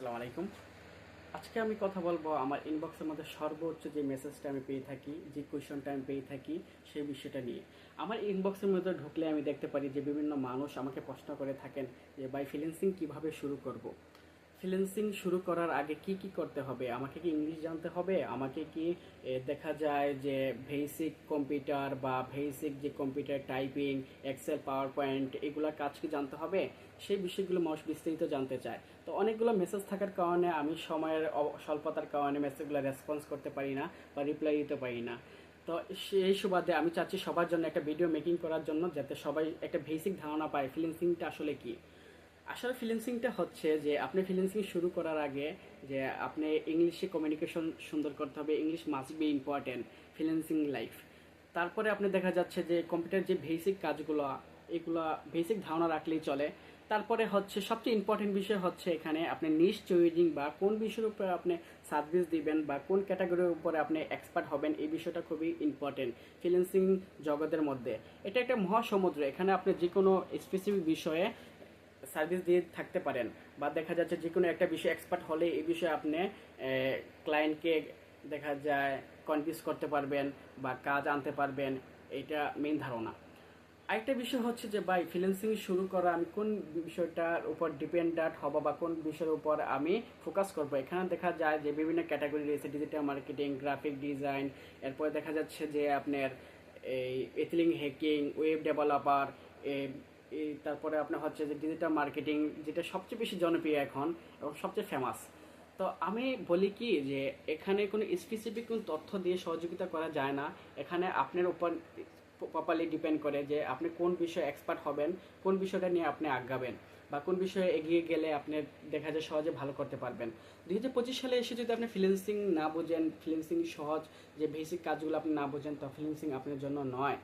আসসালামু আলাইকুম। আজকে আমি কথা বলবো আমার ইনবক্সের মধ্যে সর্বোচ্চ যে মেসেজটা আমি পেয়ে থাকি, যে কোয়েশনটা আমি পেয়ে থাকি, সেই বিষয়টা নিয়ে। আমার ইনবক্সের মধ্যে ঢুকলে আমি দেখতে পারি যে বিভিন্ন মানুষ আমাকে প্রশ্ন করে থাকেন যে ভাই ফ্রিল্যান্সিং কিভাবে শুরু করব। ফ্রিল্যান্সিং শুরু করার আগে কি কি করতে হবে, আমাকে কি ইংলিশ জানতে হবে, আমাকে কি দেখা যায় যে বেসিক কম্পিউটার বা বেসিক যে computer typing, Excel, PowerPoint এগুলা কাজ কি জানতে হবে, সেই বিষয়গুলো মানুষ বিস্তারিত জানতে চায়। তো অনেকগুলো মেসেজ থাকার কারণে আমি সময়ের স্বল্পতার কারণে মেসেজগুলো রেসপন্স করতে পারি না বা রিপ্লাই দিতে পারি না। তো সেই সুবাদে আমি চাচ্ছি সবার জন্য একটা ভিডিও মেকিং করার জন্য, যাতে সবাই একটা বেসিক ধারণা পায় ফ্রিল্যান্সিংটা আসলে কি। আসলে ফ্রিল্যান্সিংটা হচ্ছে যে আপনি ফ্রিল্যান্সিং শুরু করার আগে যে আপনি ইংলিশে কমিউনিকেশন সুন্দর করতে হবে, English must be important freelancing life. তারপরে আপনি দেখা যাচ্ছে যে কম্পিউটার যে বেসিক কাজগুলো, এগুলো বেসিক ধারণা রাখলেই চলে। তারপরে হচ্ছে সবচেয়ে ইম্পর্টেন্ট বিষয় হচ্ছে এখানে আপনি নিশ চুইজিং বা কোন বিষয়ের উপরে আপনি সার্ভিস দিবেন বা কোন ক্যাটাগরির উপরে আপনি এক্সপার্ট হবেন, এই বিষয়টা খুবই ইম্পর্টেন্ট ফ্রিল্যান্সিং জগতের মধ্যে। এটা একটা মহাসমুদ্র, এখানে আপনি যে কোনো স্পেসিফিক বিষয়ে সার্ভিস দিয়ে থাকতে পারেন, বা দেখা যাচ্ছে যে কোনো একটা বিষয়ে এক্সপার্ট হলে এই বিষয়ে আপনি ক্লায়েন্টকে দেখা যায় কনভিন্স করতে পারবেন বা কাজ আনতে পারবেন। এটা মেইন ধারণা। আরেকটা বিষয় হচ্ছে যে ভাই ফ্রিল্যান্সিং শুরু করা আমি কোন বিষয়টার উপর ডিপেন্ডেন্ট হব বা কোন বিষয়ের উপর আমি ফোকাস করব। এখানে দেখা যায় যে বিভিন্ন ক্যাটাগরি রয়েছে, ডিজিটাল মার্কেটিং, গ্রাফিক ডিজাইন, এরপরে দেখা যাচ্ছে যে আপনার এই এথিলিং হ্যাকিং, ওয়েব ডেভেলপার, তারপরে আপনার হচ্ছে যে ডিজিটাল মার্কেটিং, যেটা সবচেয়ে বেশি জনপ্রিয় এখন এবং সবচেয়ে ফেমাস। তো আমি বলি কি যে এখানে কোনো স্পেসিফিক কোনো তথ্য দিয়ে সহযোগিতা করা যায় না। এখানে আপনার উপর প্রপারলি ডিপেন্ড করে যে আপনি কোন বিষয়ে এক্সপার্ট হবেন, কোন বিষয়টা নিয়ে আপনি আগাবেন, বা কোন বিষয়ে এগিয়ে গেলে আপনি দেখা যায় সহজে ভালো করতে পারবেন। 2025 সালে এসে যদি আপনি ফ্রিল্যান্সিং না বোঝেন, ফ্রিল্যান্সিং সহজ যে বেসিক কাজগুলো আপনি না বোঝেন, তো ফ্রিল্যান্সিং আপনার জন্য নয়।